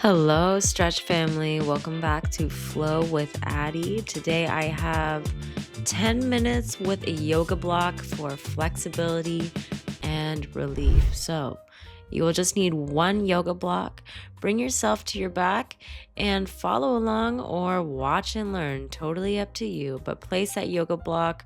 Hello, Stretch family. Welcome back to Flow with Adee. Today I have 10 minutes with a yoga block for flexibility and relief. So, you will just need one yoga block. Bring yourself to your back and follow along or watch and learn. Totally up to you. But place that yoga block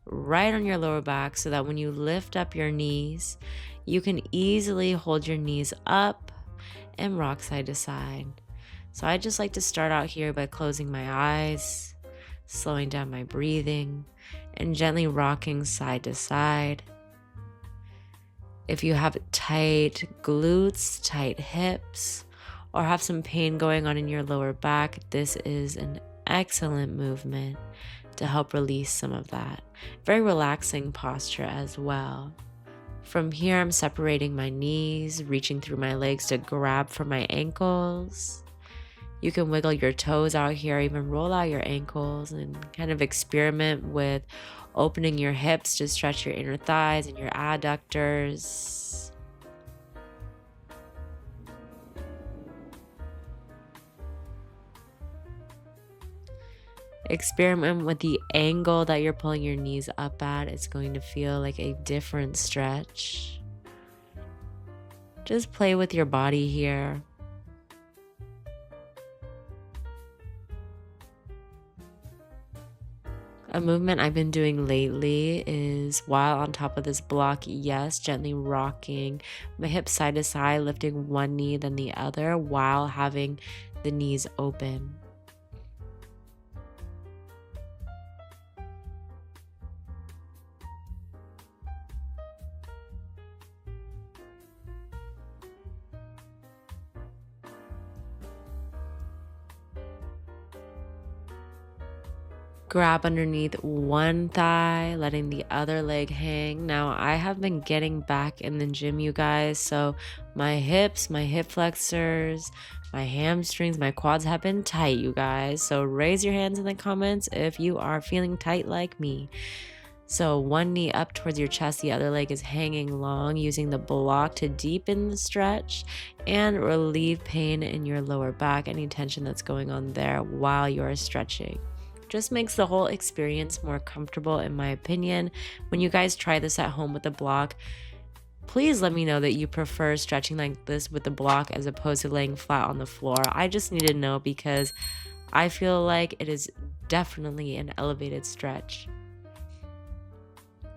right on your lower back so that when you lift up your knees, you can easily hold your knees up and rock side to side. So I just like to start out here by closing my eyes, slowing down my breathing, and gently rocking side to side. If you have tight glutes, tight hips, or have some pain going on in your lower back, this is an excellent movement to help release some of that. Very relaxing posture as well. From here, I'm separating my knees, reaching through my legs to grab for my ankles. You can wiggle your toes out here, even roll out your ankles and kind of experiment with opening your hips to stretch your inner thighs and your adductors. Experiment with the angle that you're pulling your knees up at. It's going to feel like a different stretch. Just play with your body here. A movement I've been doing lately is while on top of this block, yes, gently rocking my hips side to side, lifting one knee then the other while having the knees open. Grab underneath one thigh, letting the other leg hang. Now, I have been getting back in the gym, you guys, so my hips, my hip flexors, my hamstrings, my quads have been tight, you guys. So raise your hands in the comments if you are feeling tight like me. So one knee up towards your chest, the other leg is hanging long, using the block to deepen the stretch and relieve pain in your lower back, any tension that's going on there while you're stretching. Just makes the whole experience more comfortable, in my opinion. When you guys try this at home with the block, please let me know that you prefer stretching like this with the block as opposed to laying flat on the floor. I just need to know because I feel like it is definitely an elevated stretch.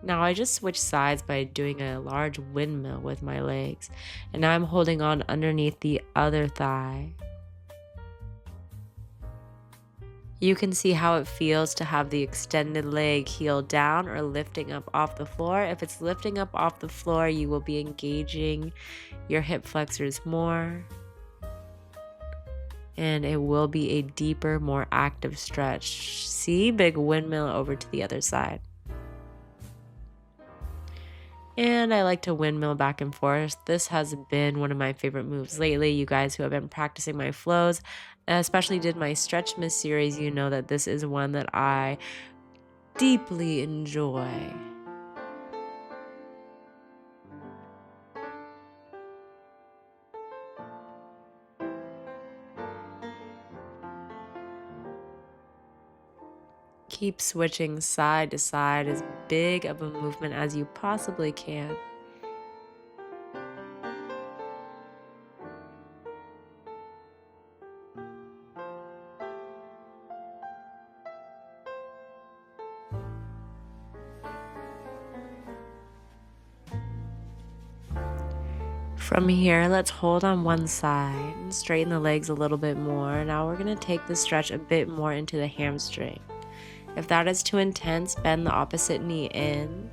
Now I just switched sides by doing a large windmill with my legs, and now I'm holding on underneath the other thigh. You can see how it feels to have the extended leg heel down or lifting up off the floor. If it's lifting up off the floor, you will be engaging your hip flexors more. And it will be a deeper, more active stretch. See, big windmill over to the other side. And I like to windmill back and forth. This has been one of my favorite moves lately. You guys who have been practicing my flows, especially did my Stretch Miss series, you know that this is one that I deeply enjoy. Keep switching side to side, as big of a movement as you possibly can. From here, let's hold on one side and straighten the legs a little bit more. Now we're going to take the stretch a bit more into the hamstring. If that is too intense, bend the opposite knee in.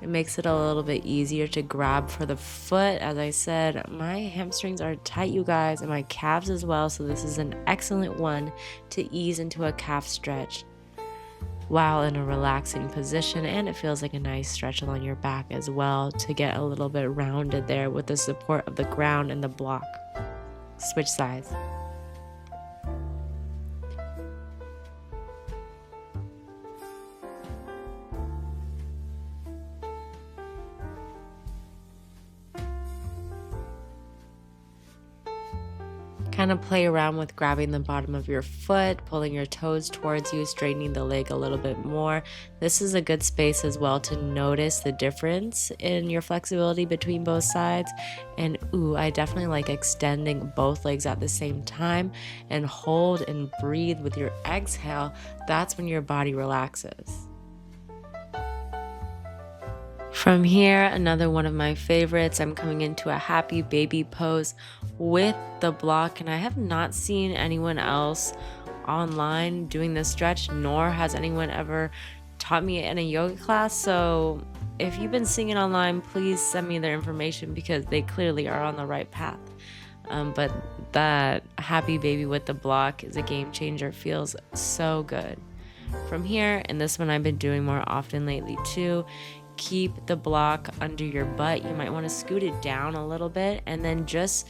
It makes it a little bit easier to grab for the foot. As I said, my hamstrings are tight, you guys, and my calves as well. So this is an excellent one to ease into a calf stretch while in a relaxing position, and it feels like a nice stretch along your back as well to get a little bit rounded there with the support of the ground and the block. Switch sides. Kind of play around with grabbing the bottom of your foot, pulling your toes towards you, straightening the leg a little bit more. This is a good space as well to notice the difference in your flexibility between both sides. And I definitely like extending both legs at the same time, and hold and breathe with your exhale. That's when your body relaxes. From here, another one of my favorites, I'm coming into a happy baby pose with the block, and I have not seen anyone else online doing this stretch, nor has anyone ever taught me in a yoga class. So if you've been seeing it online, please send me their information, because they clearly are on the right path. But that happy baby with the block is a game changer. It feels so good. From here, and this one I've been doing more often lately too, keep the block under your butt. You might want to scoot it down a little bit, and then just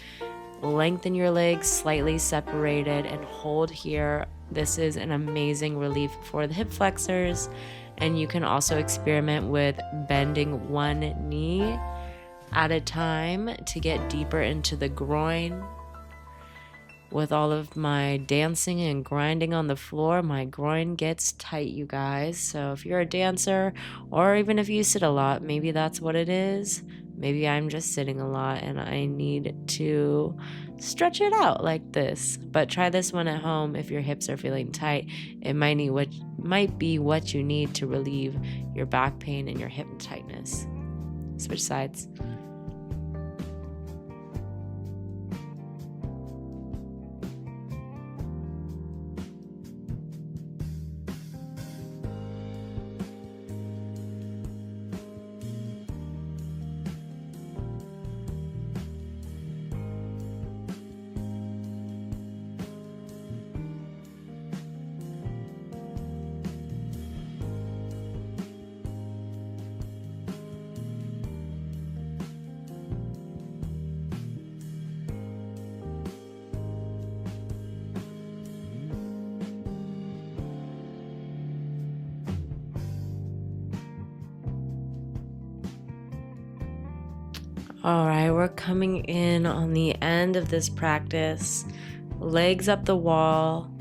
lengthen your legs slightly separated and hold here. This is an amazing relief for the hip flexors, and you can also experiment with bending one knee at a time to get deeper into the groin. With all of my dancing and grinding on the floor, my groin gets tight, you guys. So if you're a dancer, or even if you sit a lot, maybe that's what it is. Maybe I'm just sitting a lot and I need to stretch it out like this. But try this one at home if your hips are feeling tight. It might be what you need to relieve your back pain and your hip tightness. Switch sides. All right, we're coming in on the end of this practice. Legs up the wall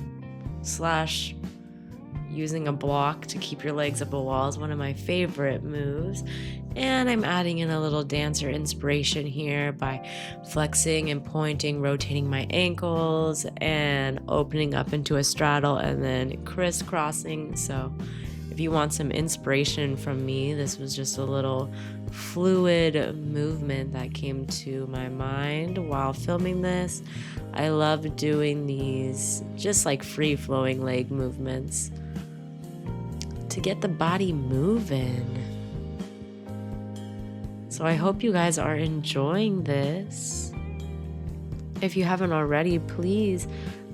/ using a block to keep your legs up a wall is one of my favorite moves. And I'm adding in a little dancer inspiration here by flexing and pointing, rotating my ankles and opening up into a straddle and then crisscrossing. So if you want some inspiration from me, this was just a little fluid movement that came to my mind while filming this. I love doing these just like free-flowing leg movements to get the body moving. So I hope you guys are enjoying this. If you haven't already, please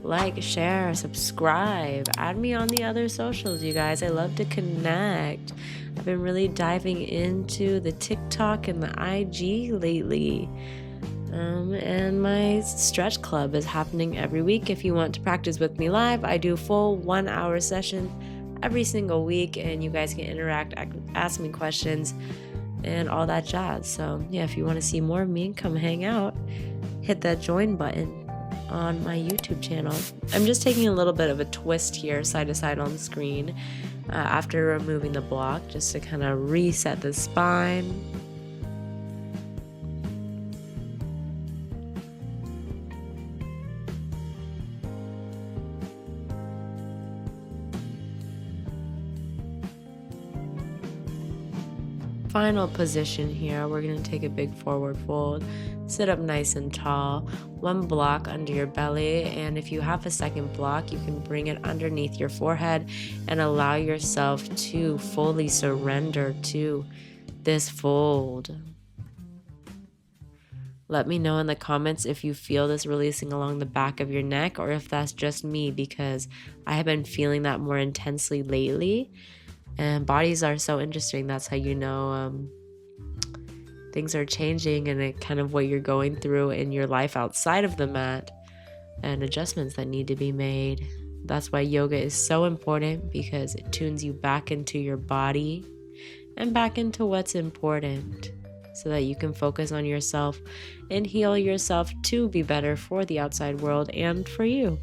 like, share, subscribe, add me on the other socials, you guys. I love to connect. I've been really diving into the TikTok and the IG lately. And my stretch club is happening every week. If you want to practice with me live, I do full 1-hour session every single week, and you guys can interact, ask me questions, and all that jazz. So yeah, if you want to see more of me, come hang out. Hit that join button on my YouTube channel. I'm just taking a little bit of a twist here, side to side on the screen, after removing the block, just to kind of reset the spine. Final position here, we're going to take a big forward fold, sit up nice and tall, one block under your belly, and if you have a second block, you can bring it underneath your forehead and allow yourself to fully surrender to this fold. Let me know in the comments if you feel this releasing along the back of your neck, or if that's just me, because I have been feeling that more intensely lately. And bodies are so interesting. That's how you know things are changing, and it kind of what you're going through in your life outside of the mat, and adjustments that need to be made. That's why yoga is so important, because it tunes you back into your body and back into what's important. so that you can focus on yourself and heal yourself to be better for the outside world and for you.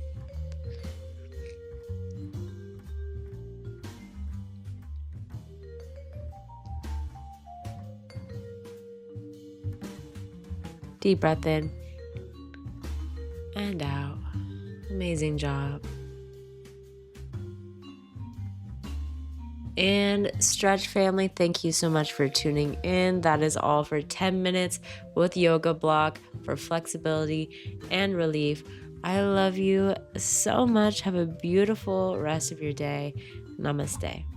Deep breath in and out. Amazing job. And stretch family, thank you so much for tuning in. That is all for 10 minutes with yoga block for flexibility and relief. I love you so much. Have a beautiful rest of your day. Namaste.